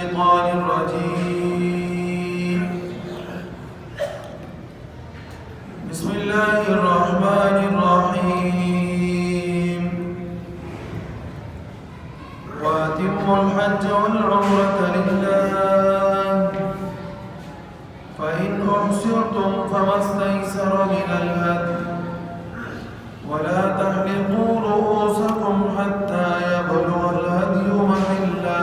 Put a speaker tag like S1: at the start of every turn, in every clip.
S1: الشيطان الرجيم. بسم الله الرحمن الرحيم. وأتموا الحج والعمرة لله فإن أحصرتم فما استيسر من الهدي ولا تحلقوا رؤوسكم حتى يبلغ الهدي محله.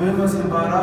S1: 212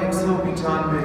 S1: 195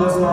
S1: 200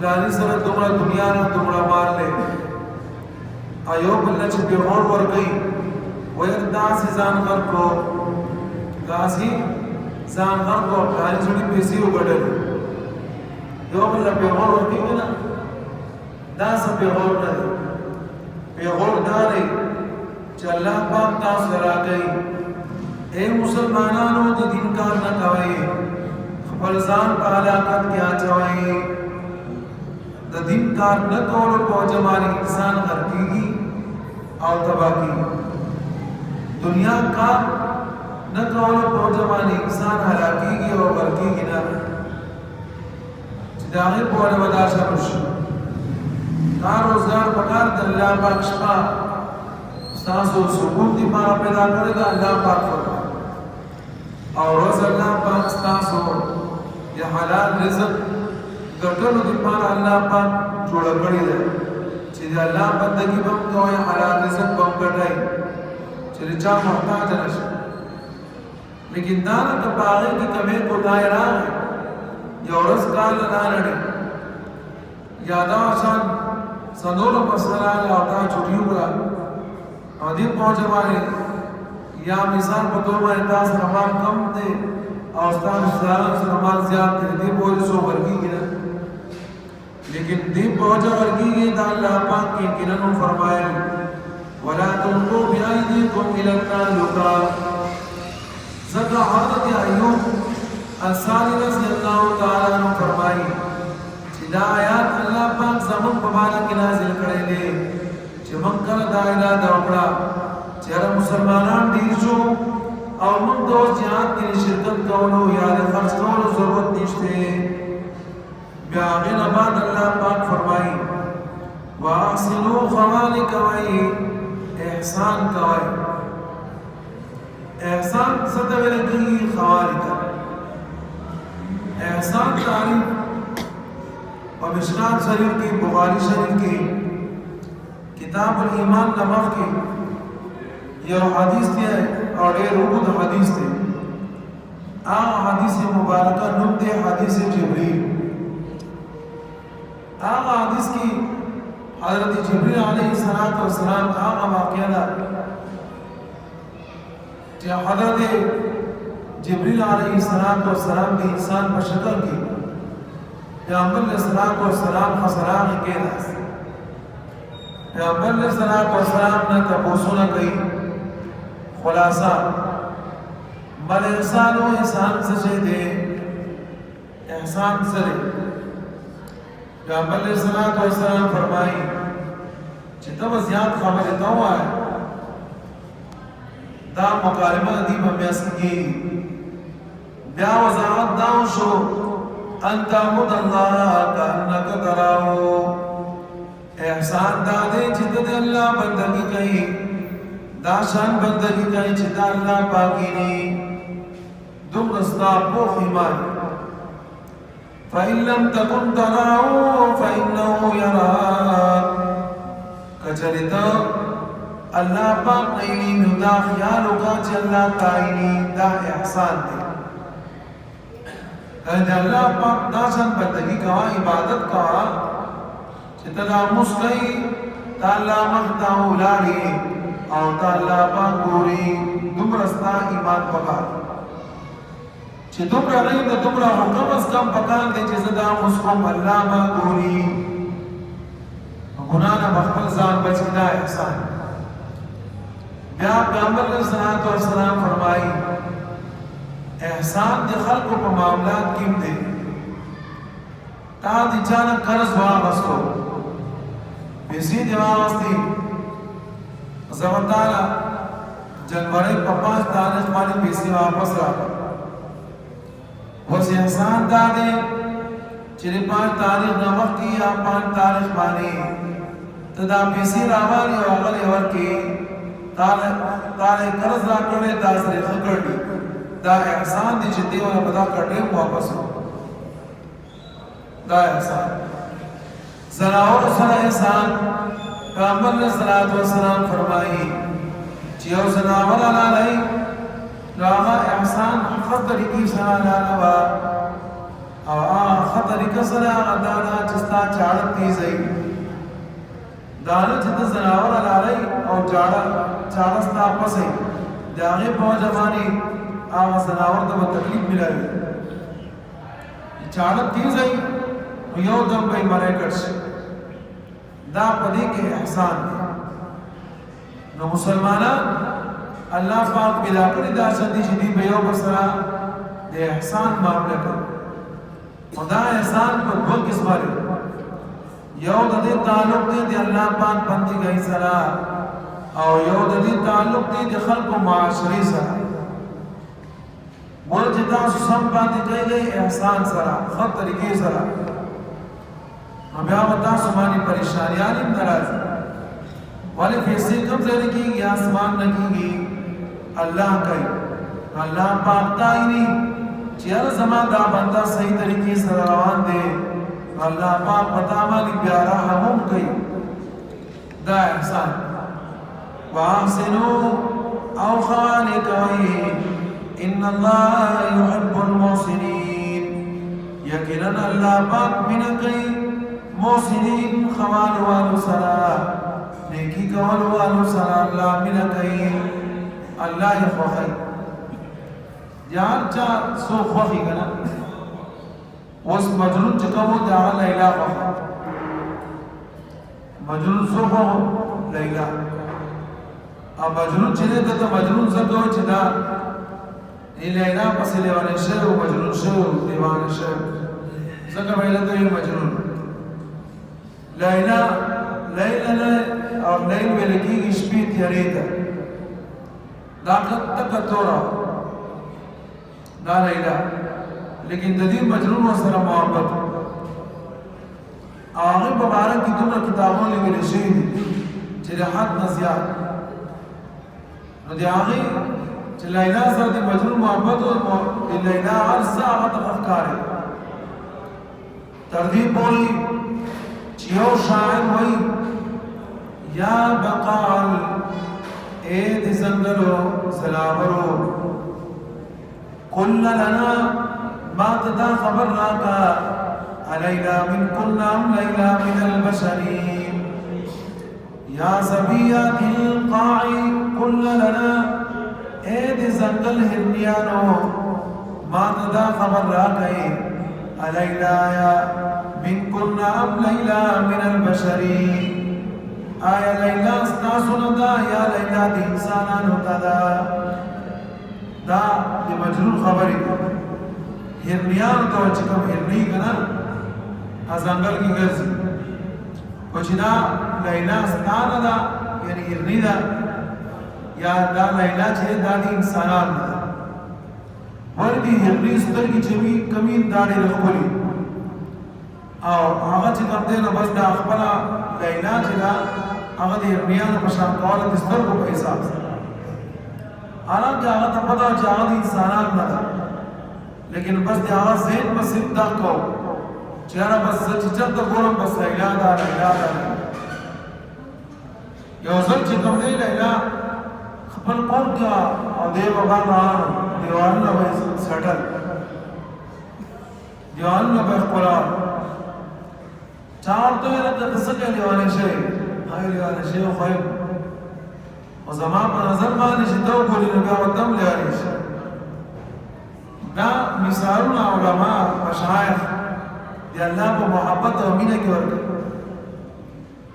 S1: پلانی سره دومره دنیا نه دومره مال دی ایو بل چې پیغور ورکړي وایي داسې ځان غر کو داسې ځان غر کو پلانی سړي پیسې وګټل یو بل پیغور ورکړي نه دا څه پیغور نه دی پیغور دا دی چې الله پاک تاسو راکړي اے مسلمانانو د دین کار نه کوئ خپل ځان په هلاکت کې اچوئ د دین کار نه کولو په وجه باندې انسان غرقېږي او تباه کېږي دنیا کار نه کولو په وجه باندې انسان هلاکېږي او غرقېږي نه چې د هغې په وجه به دا شر وشي کار روزګار پکار د الله پاک شپه ستاسو سکون دپاره پیدا کړې ده الله پاک فرمایي او ورځ الله پاک ستاسو د حلال رزق ګټلو دپاره الله پاک جوړه کړې ده چې د الله بندګي به هم کوئ حلال رزق به هم ګټئ چې د چا محتاجه نه شي لیکن دا نه که په هغې کې کمې کوتاهی راغی یو ورځ کال نه لړې یا دا شان څلورو فصله راغله او دا چوټي وکړه او دې په وجه باندې یا مثال په طور باندې تا سره مال کم دی او ستا رشتهدارانو سره مال زیات دی دې په وجه څوک ورکېږي نه لیکن دې په وجه ورکېږي دا الله پاک یقینا فرمایل ولا تلقوا بأيديكم إلى التهلكة ځکه حضرت ایوب انصاري رضی الله تعالی عنہ فرمایي چې دا آیات الله پاک زموږ په باره کې نازل کړی دی چې موږ کله دا اراده وکړه چې مسلمانان ډېر شو او موږ د اوس جهاد کې شرکت کولو یا د خرڅ کولو ضرورت نشته بیا هغې نه بعد الله پاک فرمایي واحسنوا خوالې کوئ احسان کوئ احسان څه ته ویل کېږي خوالې ته احسان تعریف په مشکات شریف کې بخاري شریف کې کتاب الایمان نمخ کې یو حدیث دی او ډېر اوږد حدیث دی هغه حدیث مبارکه نوم دی حدیث جبریل هغه حدیث کې حضرت جبریل علیه السلام هغه واقعه ده چې حضرت جبریل علیه السلام د انسان په شکل کې پیغمبر علیه السلام خسران کې ده پیغمبر علیہ السلام نے تپوسونه کوي خلاصہ بل احسان و احسان څه دی احسان څه دی پیغمبر علیہ السلام فرمایي چې ته زیات خبرې ته وایې دا مکالمه دی په میاس کې بیا وضاحت دا شو ان تعبد الله كأنك تراه احسان دا دے چې د الله بندگی کوي دا شان بندگی کوي چې دا الله پاکيني دومره ستا پوخ ایمان فإن لم تكن تراه فإنه يراك کچریتا الله پاک نه نو دا خیال وکړه چې الله کایني دا احسان دی دا الله پاک دا شان بندگی کوي عبادت کوي چې تدا مسکای تعالی مختا ولاری او تعالی پاک ګوري دومره ستا ایمان پکار چې دومره نه د دومره حکم اس کم پکار دی چې زدا مسکم الله ما ګوري ګنا نه خپل ځان بچدا احسان بیا پیغمبر علیہ السلام فرمایي احسان د خلقو په معاملات کې دی تا د چانه قرض واغستو پیسې دی واغستې زمنداله جنوري په 5 تاریخ باندې پیسې واپس راکړه اوس احسان دا دی چې 5 تاریخ نه مخکې یا 5 تاریخ باندې ته دا پیسې راوړې او هغه ورکې تعالی قرض راکړې دا سره خکړې دا احسان دی چې دیونه په دا کټې واپس دا احسان زناور سره احسان پیغمبر علیہ السلام فرمایي چې یو زناور علی راغه احسان خطر کی سره علاوه او خطر کسره غدانا چستا چاړه تیزي دانه چې د زناور لاري او چاړه ستا پسې داغه په ځواني هغه زناور ته تکلیف ملایي چاړه تیزي یو دم به مړې کړي دا پدې کې احسان نو مسلمانان الله پاک بلا کړی دا شدي چې دی به یو بسرا د احسان معاملې کوي خدا احسان په دوه قسمه لري یو د دې تعلق دی د الله پاک بندګۍ سره او یو د دې تعلق دی د خلکو معاشري سره ورته تاسو سم باندې کوي احسان سره خط طریقې سره نو بیا تاسو باندې پریشانیاں ناراض والے فیصلے کم ځای کېږي اسمان نه کېږي الله کوي الله پاک تایي چې هر زما دا بندا صحیح طریقې سره روان دی الله پاک پتا باندې بیا رحم کوي دا احسان واحسنوا او خانه کوي ان الله يحب المحسنين یقینا الله پاک مینه کوي محسنین خوان والو سره نیکی کول والو سره الله مینه کوي الله یې خوښي یار چا سو خوښي کنه اوس مجنون چې کوم دا لیلا خوښي مجنون سو خو لیلا ا مجنون چې دته مجنون زګو چې دا لیلا پسې لیوانه شه او مجنون شه دیوانه شه زګه ویل ته مجنون لیلا لیلا او لیل ولکیږي شپې تیارې ده دا تک تورا دا لیلا لیکن د دې مجنون سره محبت هغه په اړه کې دوه کتابونه لیکل شوي دي چې د حد نه زیات نو دی هغه چې لیلا سره د مجنون محبت او د لیلا هر څه هغه تفکر ترغیب بولی چې یو شاعر وایي یا بقال اے دی زنگلو سلامرو کل لنا ما تدا خبر راکا علینا من کلنا ام لیلا من البشرین یا زبیات القاعی کل لنا اے دی زنگل ہرنیانو ما تدا خبر راکا علینا یا من کلنا ام لیلا من البشرین آیا لیلا استاسو ندا یا لیلا دی انسانانو تدا دا دی مجنون خبری هرنیان تو چکم هرنی کنا ازنگل کی گرزی وچنا لیلا استانا دا یعنی هرنی دا یا دا لیلا چھے دا دی انسانان دا وردی هرنی ستر کی چمی کمین داری رخولی او آغا چکم دینا بس دا اخبرا لیلا چلا هغه د هرنیانو په شان کوله د سترګو په حساب سره حالانکه هغه ته پته چې هغه د انسانان نه ده لیکن بس د هغه ذهن په صرف دا کو چې هغه بس چې چېرته ګورم بس لیلا ده لیلا ده یو ځل چې کوم دی لیلا خپل کور کې او دی بابا روانو دیوالونه به سټل دیوالونه به ښکلا چا ورته ویل ته څه کوې لیونی شوې هاي لیوانه شي خو او زما په نظر باندې چې دا وګوري نو بیا ودم لیوانه شي دا مثالونه علما مشایخ دی الله په محبت او مینه کې ورته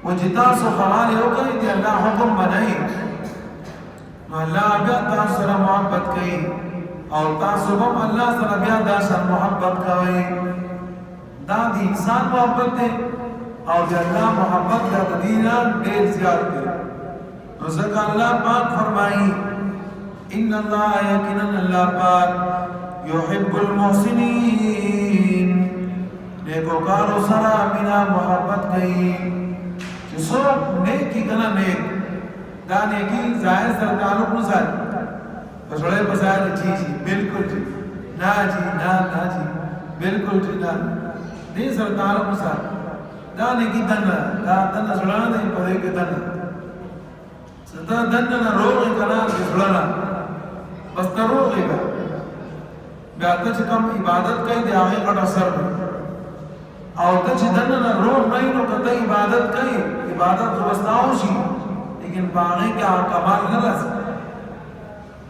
S1: وجتا سو خلال یو کوي دی الله حکم منای نو الله بیا تاسو سره محبت کوي او تاسو هم الله سره بیا دا سره محبت کوي دا د انسان محبت دی او د الله محبت د دینه ډیر زیات دی نو ځکه الله پاک فرمایي ان الله یقینا الله پاک يحب المحسنين نیکوکارو سره مینا محبت کوي چې څوک نیکی کنه نیک دا نیکی ظاهر سره تعلق نه ساتي په ځړې په ځای چی بالکل جی نه جی نه جی بالکل جی نه دې سره تعلق نه ساتي دا نیکی دنه دا دنه ځړانه دی په دې کې دنه څه دنه نه روغ کنا ځړانه بس ته روغ بیا ته چې کوم عبادت کوي د هغې غټ اثر دی او ته چې دننه روح نه وي نو که ته عبادت کوي عبادت خو بس تا وشي لیکن په هغې کې هغه کمال نه راځي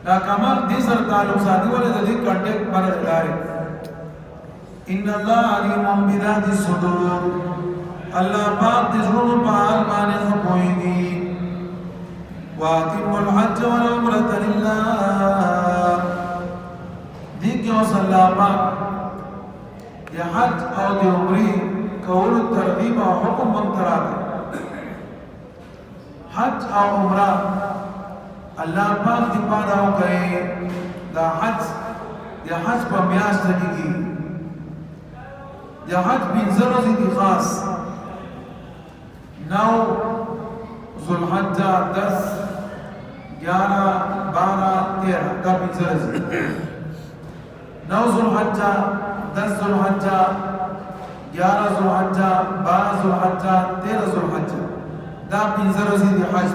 S1: دا کمال دې سره تعلق ساتي ولې د دې کنټیکټ باندې ډایرکټ ان الله علیم بذات الصدور الله پاک د زړونو په حال باندې ښه پوهېږي واتموا الحج والعمرة لله دې کې اوس الله پاک د حج او د عمرې کولو ترغیب او حکم هم راکړی حج او عمره الله پاک دې پاره وکړي دا حج د حج په میاشت کې کېږي د حج پنځه ورځې دي خاص 9 ذوالحجه 10 11 12 13 دا پنځه ورځې 9 ذوالحجه 10 ذوالحجه 11 ذوالحجه 12 ذوالحجه 13 ذوالحجه دا پنځه ورځې دي حج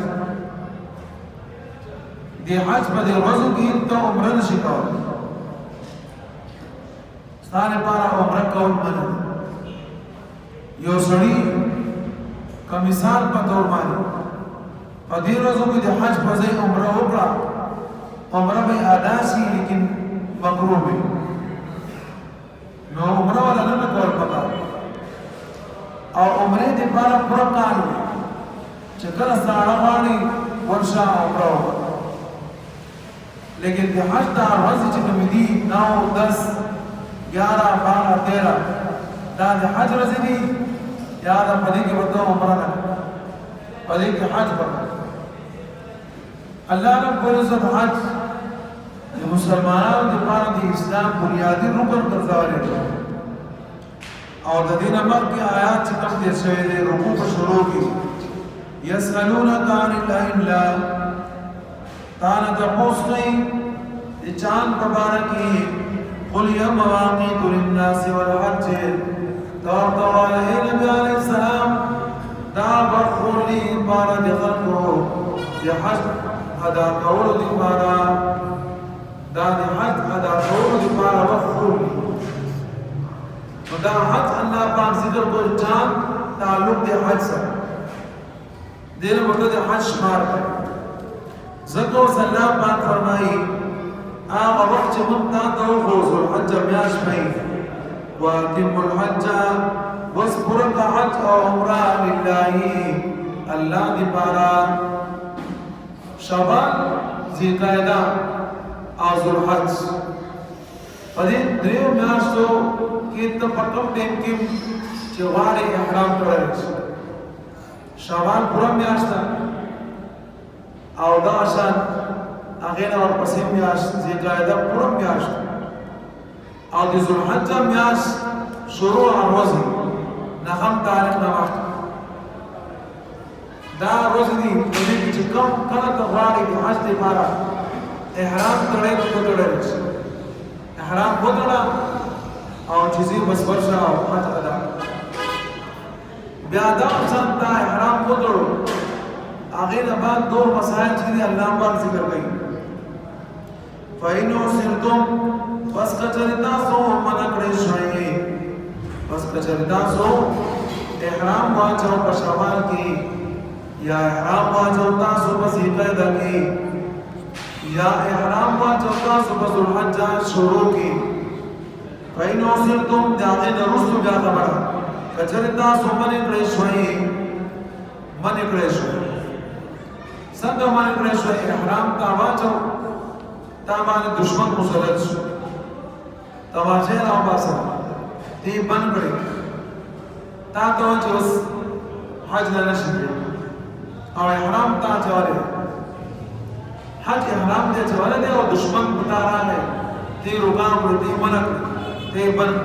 S1: د حج په دې ورځو کې ته عمره نشي کولی ستا لپاره عمره کول منع یو سړي که مثال په طور باندې په دې ورځو کې د حج په ځای عمره وکړه عمره به ادا شي لیکن مکروه وي نو عمره والا نه کول پکار او عمرې دپاره پوره کال وي چې کله ساړه غواړي ورشه عمره وکړه لیکن د حج دا ورځې چې کومې دي 9 10 11 12 13 دا د حج ورځې دي یا دا په دې کې به ته عمره نه په دې کې حج وکړه الله رب العزت حج د مسلمانانو دپاره د اسلام بنیادي رکن ګرځولی او د دې نه مخکې آیات چې کوم تېر شوی دی رکوع په شروع کې یسألونک عن الاهلة تانا تپوس کئی دی چاند پبارکی قل یا مواقیت للناس والحج توقعال اے نبی علیہ السلام دا برخولی پارا دی خلقو دی حج ادا کولو دی پارا دا دی حج ادا کولو دی پارا برخولی و دا حج اللہ پاک ذکر کو چاند تعلق دی حج سا دیر وقت دی حج شمار کر زکو صلی اللہ پاک فرمائی آغا وقت منتا توفوز الحج میاش مئی واتم الحج واسپرک حج او عمرہ للہی اللہ دی پارا شوال زیقائدہ آز الحج فدین دریو میاشتو کی تپکم دیم کم چواری احرام کرنیش شوال پورا میاشتا او دا شان اغینا ورپسې میاشت ذوالقعده پوره میاشت او د ذوالحجه میاشت شروع ورځې نهم تاریخ نه مخکې دا ورځې دي په دې کې چې کوم کله ته غواړې د حج دپاره احرام تړی نو ته تړلی شي احرام وتړه او چې ځې بس ورشه او حج ادا بیا دا ځان ته احرام وتړو آغیر بعد دو مسائل چیزیں اللہ پاک ذکر گئی فَإِنُّ سِرْتُمْ بس کچھرتا سو منکڑے شوئے بس کچھرتا سو احرام واجو پشوال کی یا احرام واجو تاسو بس قیدہ کی یا احرام واجو تاسو بس الحجہ شروع کی فَإِنُّ سِرْتُمْ داغین رسل بیا خبرہ کچھرتا سو منکڑے شوئے څنګه باندې کړی شو احرام تا واچو تا باندې دشمن مسلط شو تواجه راوباسه دې بند کړی تا ته چې اوس حج نه نشي او احرام تا چوره حج احرام دې چوره دی او دشمن پتا راغی دې روغام دې منک دې بند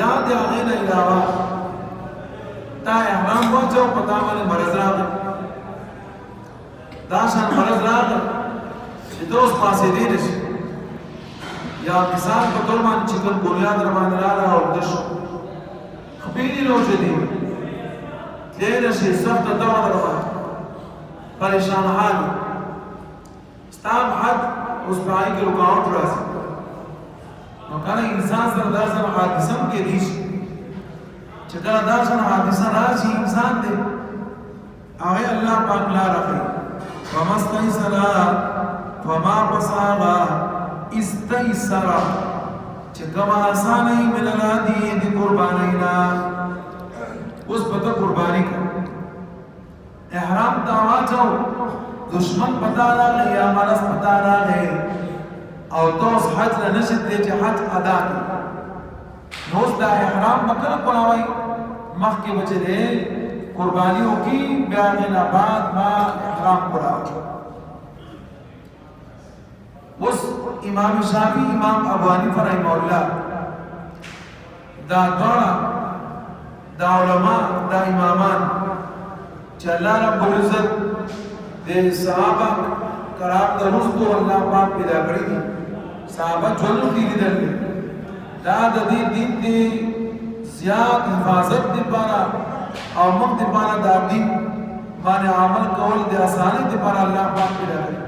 S1: یاد هغه نه علاوه تا احرام واچو پتا باندې مرز راغی داشان مرض راغل چې دوست پاسې دی نشي یا مثال په طور باندې چې کوم بنیاد را باندې راغله او دشو خپېنې روژې دي تللی نشي سخته دوا در باندې پریشان حال ستا حد اوس په هغې کې رکاوټ راځي نو کله انسان سره داسې حادثه هم کېدی شي چې کله داسې حادثه راشي انسان دی هغه الله پاک لاره ښیي فما استيسر فما بصاغا استيسر چې کوم آسانه یې من الهدي د قربانۍ نه اوس به ته قرباني کوه احرام ته واچو دشمن پتا راغی یا مرض پتا راغی او تو اوس حج نه نشې تللی چې حج ادا کړي نو اوس دا احرام به کله کولاوئ مخکې به چې دی قرباني وکړي بیا هغې نه بعد به احرام کولاوئ اوس امام شافعي امام ابو حنیفه رحمه الله دا دواړه دا علما دا امامان چې الله رب العزت د صحابه کرام د رسول الله پاک پیدا کړی دي صحابه ژوند کې لیدل دا د دې دین دی زیات حفاظت لپاره او موږ لپاره د دین باندې عمل کول د اسانۍ لپاره الله پاک پیدا کړی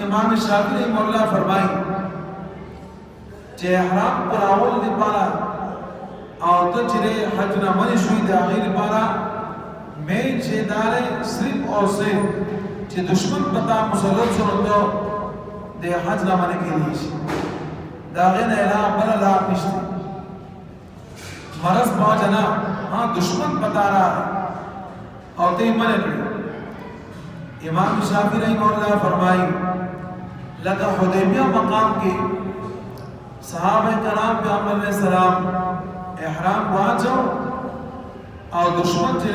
S1: امام شافعي رحمه الله فرمایي چې احرام کول لپاره او ته چې حج نه منې شوې د هغې لپاره مین چې داره صرف او صرف چې دشمن پتا مسلط شو ته د حج نه منې کېدی شي د هغې نه علاوه بله لار نشته مرض په وجه نه دشمن پتا راغی او ته یې منې کړې امام شافعي رحمه الله فرمایي لکه حدیبیه مقام کې صحابه کرام پیغمبر علیه السلام احرام واچو او دشمن چې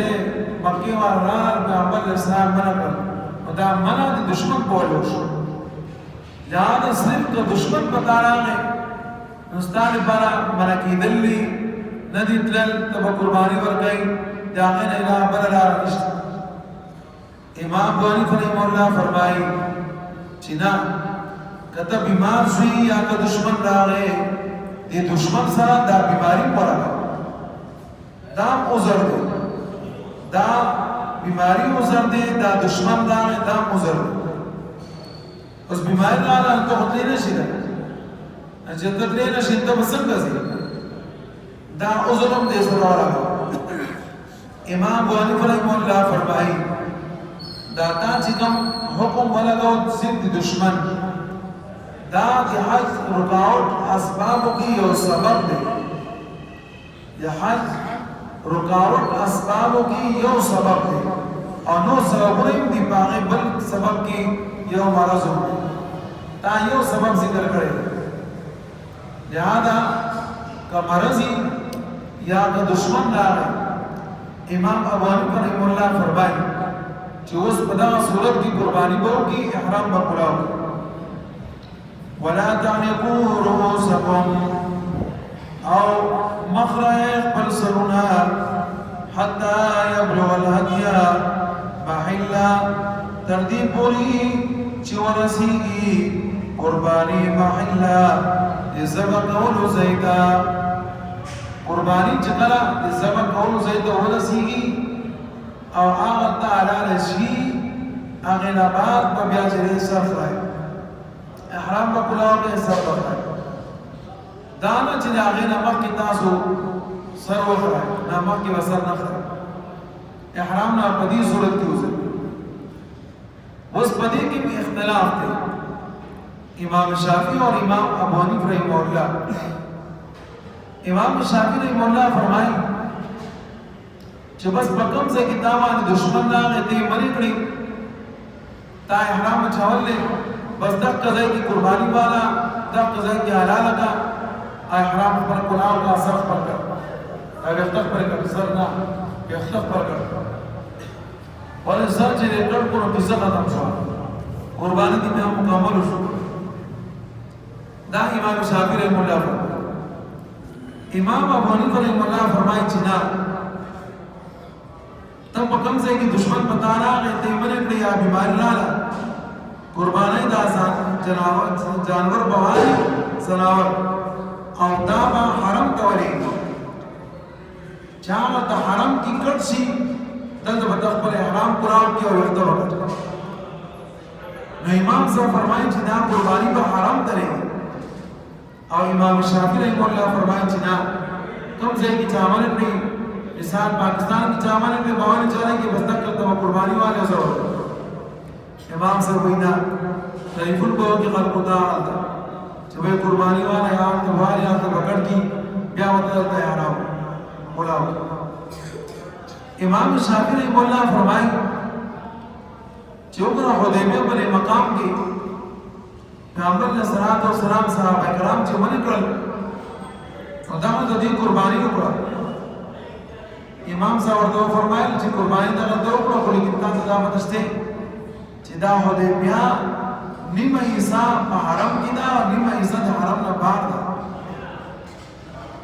S1: مکې والار پیغمبر علیه السلام منع کړ نو دا منع د دشمن په وجه وشو لہذا صرف که دشمن پتا راغی نو ستا لپاره منع کېدل دي نه دي تلل ته به قرباني ورکوئ د هغې نه علاوه بله لاره نشته امام ابو حنیفه رحمه الله فرمایي چې نه که ته بیمار شوي یا که دشمن راغی د دشمن سره دا بیماری پراله دا عذر دی دا بیماری عذر دی دا دشمن راغی دا عذر دی اوس بیماری راغله ته خو تللی نشي ده چې ته تللی نشي ته به څنګه ځې دا عذر هم دې سره راغلی امام ابو حنیفه رحمه الله فرمایي دا تا چې کوم حکم ولګاو ضد دشمن دا د حج رکاوټ اسبابو کې یو سبب دی د حج رکاوټ اسبابو کې یو سبب دی او نو سببونه هم دي په هغې بل سبب کې یو مرض هم دی تا یو سبب ذکر کړی لہذا که مرض یا که دشمن راغی امام ابو حنیفه رحمه الله فرمایي چې اوس په دغه صورت کې قرباني به وکړي احرام به پوره وکړي ولا تعلقوا رؤوسكم او مخرج خپل سرونه حتى يبلغ الهدي محلا تر دې پورې چې ورسیږي قرباني محلا د ذبح کولو ځای ته قرباني چې کله د ذبح کولو ځای ته ورسیږي او هغه ته حلاله شي هغې نه بعد به بیا چې دی سر خورئ احرام به کلاو کې سر وخورئ دا نه چې د هغې نه مخکې تاسو سر وخورئ نه مخکې به سر نه خورئ احرام نه په دې صورت کې وځئ اوس په دې کې بھی اختلاف دی امام شافعي اور امام ابو حنیفه رحمه الله امام شافعي رحمه الله فرمایي چې بس په کوم ځای کې تا باندې دشمن راغی ته یې منې کړې تا احرام اچولی بس دغه ځای کې قرباني والا دغه ځای کې حلاله کا احرام خپل کلاو کا سر خپل کړ او ویښته خپل کړ سر نه ویښته خپل کړ ولې سر چې یې کړ نو کیسه ختم شوه قرباني دې بیا مکمل شو دا امام شافعي رحمه الله فرمایي امام ابو حنیفه رحمه الله فرمایي چې نه تب په کوم ځای کې دشمن پتا راغی ته یې منې کړې یا بیماري راغله قربانۍ دا جانور به وایي ځناور او دا به حرم ته ولېږي چې هغه ته حرم کې کټ شي دلته به ته خپل احرام پوره وکړي او ویښته به کټ نو امام صاحب فرمایي چې دا قرباني به حرام درې او امام شافعي رحمه الله فرمایي چې نه کوم ځای کې چاول نه مثال پاکستان کې چاول نه باور چاره کې بس تک ته قرباني والے زو امام صاحب وینا ضعیف القول کې خلق تعالی چې وې قرباني والا یا ته واري یا ته پکړ کی بیا وته تیار او بولاو امام شافعي رحمه الله فرمایي چې وګړه حدیبیه په مقام کې پیغمبر علیه الصلاۃ والسلام صحابه کرام چې منی کړل او دا د دې قرباني وکړه امام صاحب ورته فرمایل چې قرباني دا ورته وکړه خو لیکن تاسو دا متشته چې دا حدیبیه نیمه حصہ په حرم کې دا نیمه حصہ د حرم نه بهر ده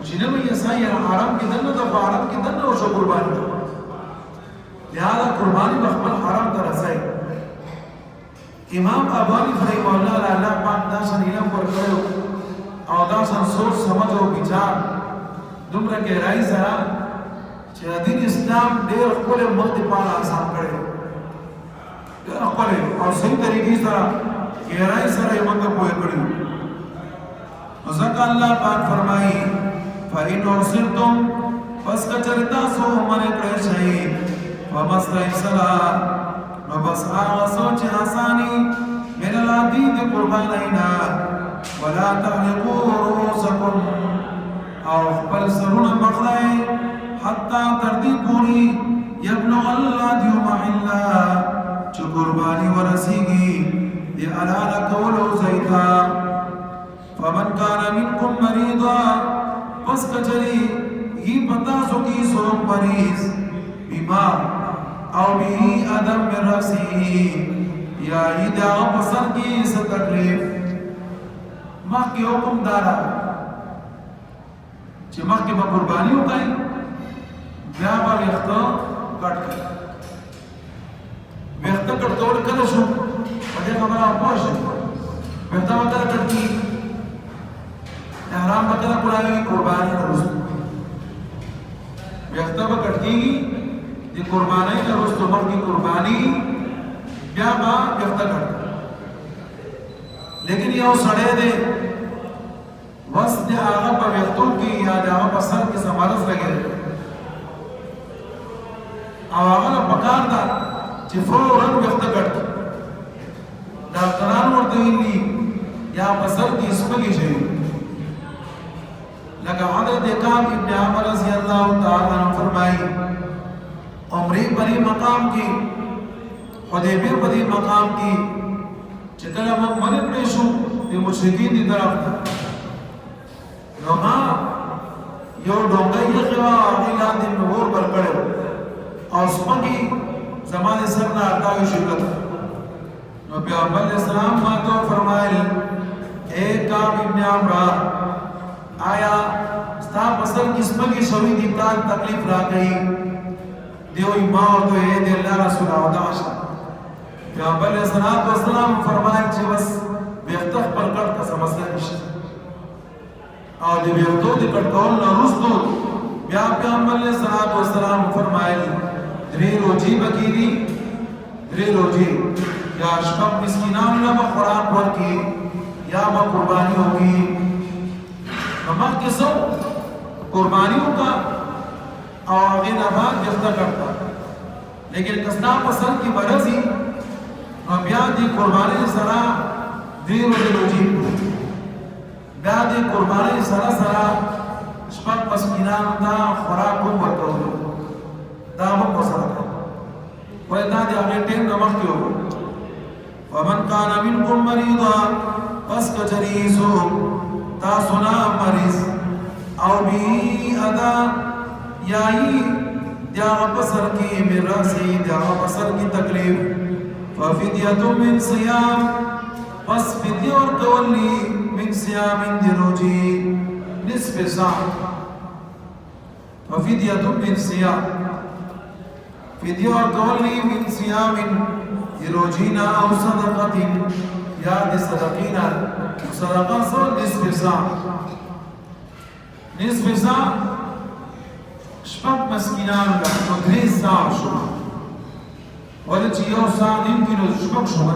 S1: چې نیمه حصہ یې حرم کې دنه د حرم کې دنه او شو قرباني لہذا قرباني خپل حرم ته رسای امام ابو حنیفه رحمه الله الله پاک دا شان علم ورکړو او دا شان سوچ سمجھ او ਵਿਚار دومره گہرائی سره چې دین اسلام ډېر خپل ملت په آسان کړي ډېر خپل او صحیح طریقې سره گہرائی سره یې موږ پوهه کړو ځکه الله پاک فرمایي فإن أرسلتم پس کچرتا سو من کړی شي فمستيسرا نو بس آغا سوچ آسانی میرا لادی دے قربانینا ولا تحلقوا رؤوسکم او خپل سرون مخلائے حتی تردی پوری یبلغ اللہ دیو محلہ چو قربانی ورسیگی دی علال قولو زیتا فمن کان منکم مریضا پس کچری یہ پتا سکی سوک مریض بیمار او به ادم من رأسی یا ایدا پسر کی سے تکلیف مخ کی حکم دارا چی مخ کی با قربانی ہو گئی بیا با ویختا کٹ کر ویختا کٹ توڑ کر شو وجہ خبر آپ پوش ہے ویختا وقت کٹ کی احرام بکر قرآن قربانی نرسو ویختا با کٹ کی دی قربانی کا رستو مخ کی قربانی بیا با یفتا کرتا لیکن یہ سڑے دے وست دی آغا پا ویختول کی یا دی آغا پا سر کی سمارس لگے دے او آغا پکار دا چی فورن ویختا کرتا ڈاکتران وردوینی یا پا سر کی اسمگی شئی لکہ حضرت اقام ابن عمر رضی اللہ تعالیٰ عنہ فرمائی عمری پری مقام کی حدیبیہ پری مقام کی چکل امام منی پریشو دی مشرکین دی طرف تھا نو ماں یو ڈونگئی یقیوہ آغیلان دی نور پر کڑے اور سمگی زمان سرنا ارتاوی شکت نو پیغمبر علیہ السلام ماتو فرمائل اے کعب ابن عمرہ آیا ستا پسر کسمگی شوی دی تال تکلیف را گئی دیو ایمان تو اے دی اللہ رسول عوداشا پیغمبر علیہ السلام فرمائے چی بس بیختخ پر کٹ کا سمسلہ نشت اور دی بیختو دی کٹکول نرستو بیا پیغمبر علیہ السلام فرمائے دری روجی بکیری دری روجی یا شبب مسکنان لبا خوراک ورکی یا با قربانی ہوگی نمک کسو قربانیوں کا اور آغین آباد جفتہ کرتا لیکن کسنا پسند کی برزی اور بیان دی قربانی سرا دی روجی بیان دی قربانی سرا شپک مسکنان دا خوراکو ورکو دا ہم مسرا کرو ویدنا دی آغین ٹیم نمک کیوں ومن کانا منکم مریضا پس کچریسو تا سنا مریض او بی ادا یائی دیاغ پسر کی مراسی دیاغ پسر کی تکلیف ففدیتو من صیام پس فدی اور کولی من صیام دی روجی نصف ساعت ففدیتو من صیام فدی اور کولی من صیام دی روجینا او صدقت یا دی صدقینا صدقہ سو نصف ساعت نصف ساعت شپک مسکینان کا مدریس ساعت شما ولی چی یو ساعت نیم کلو شپک شما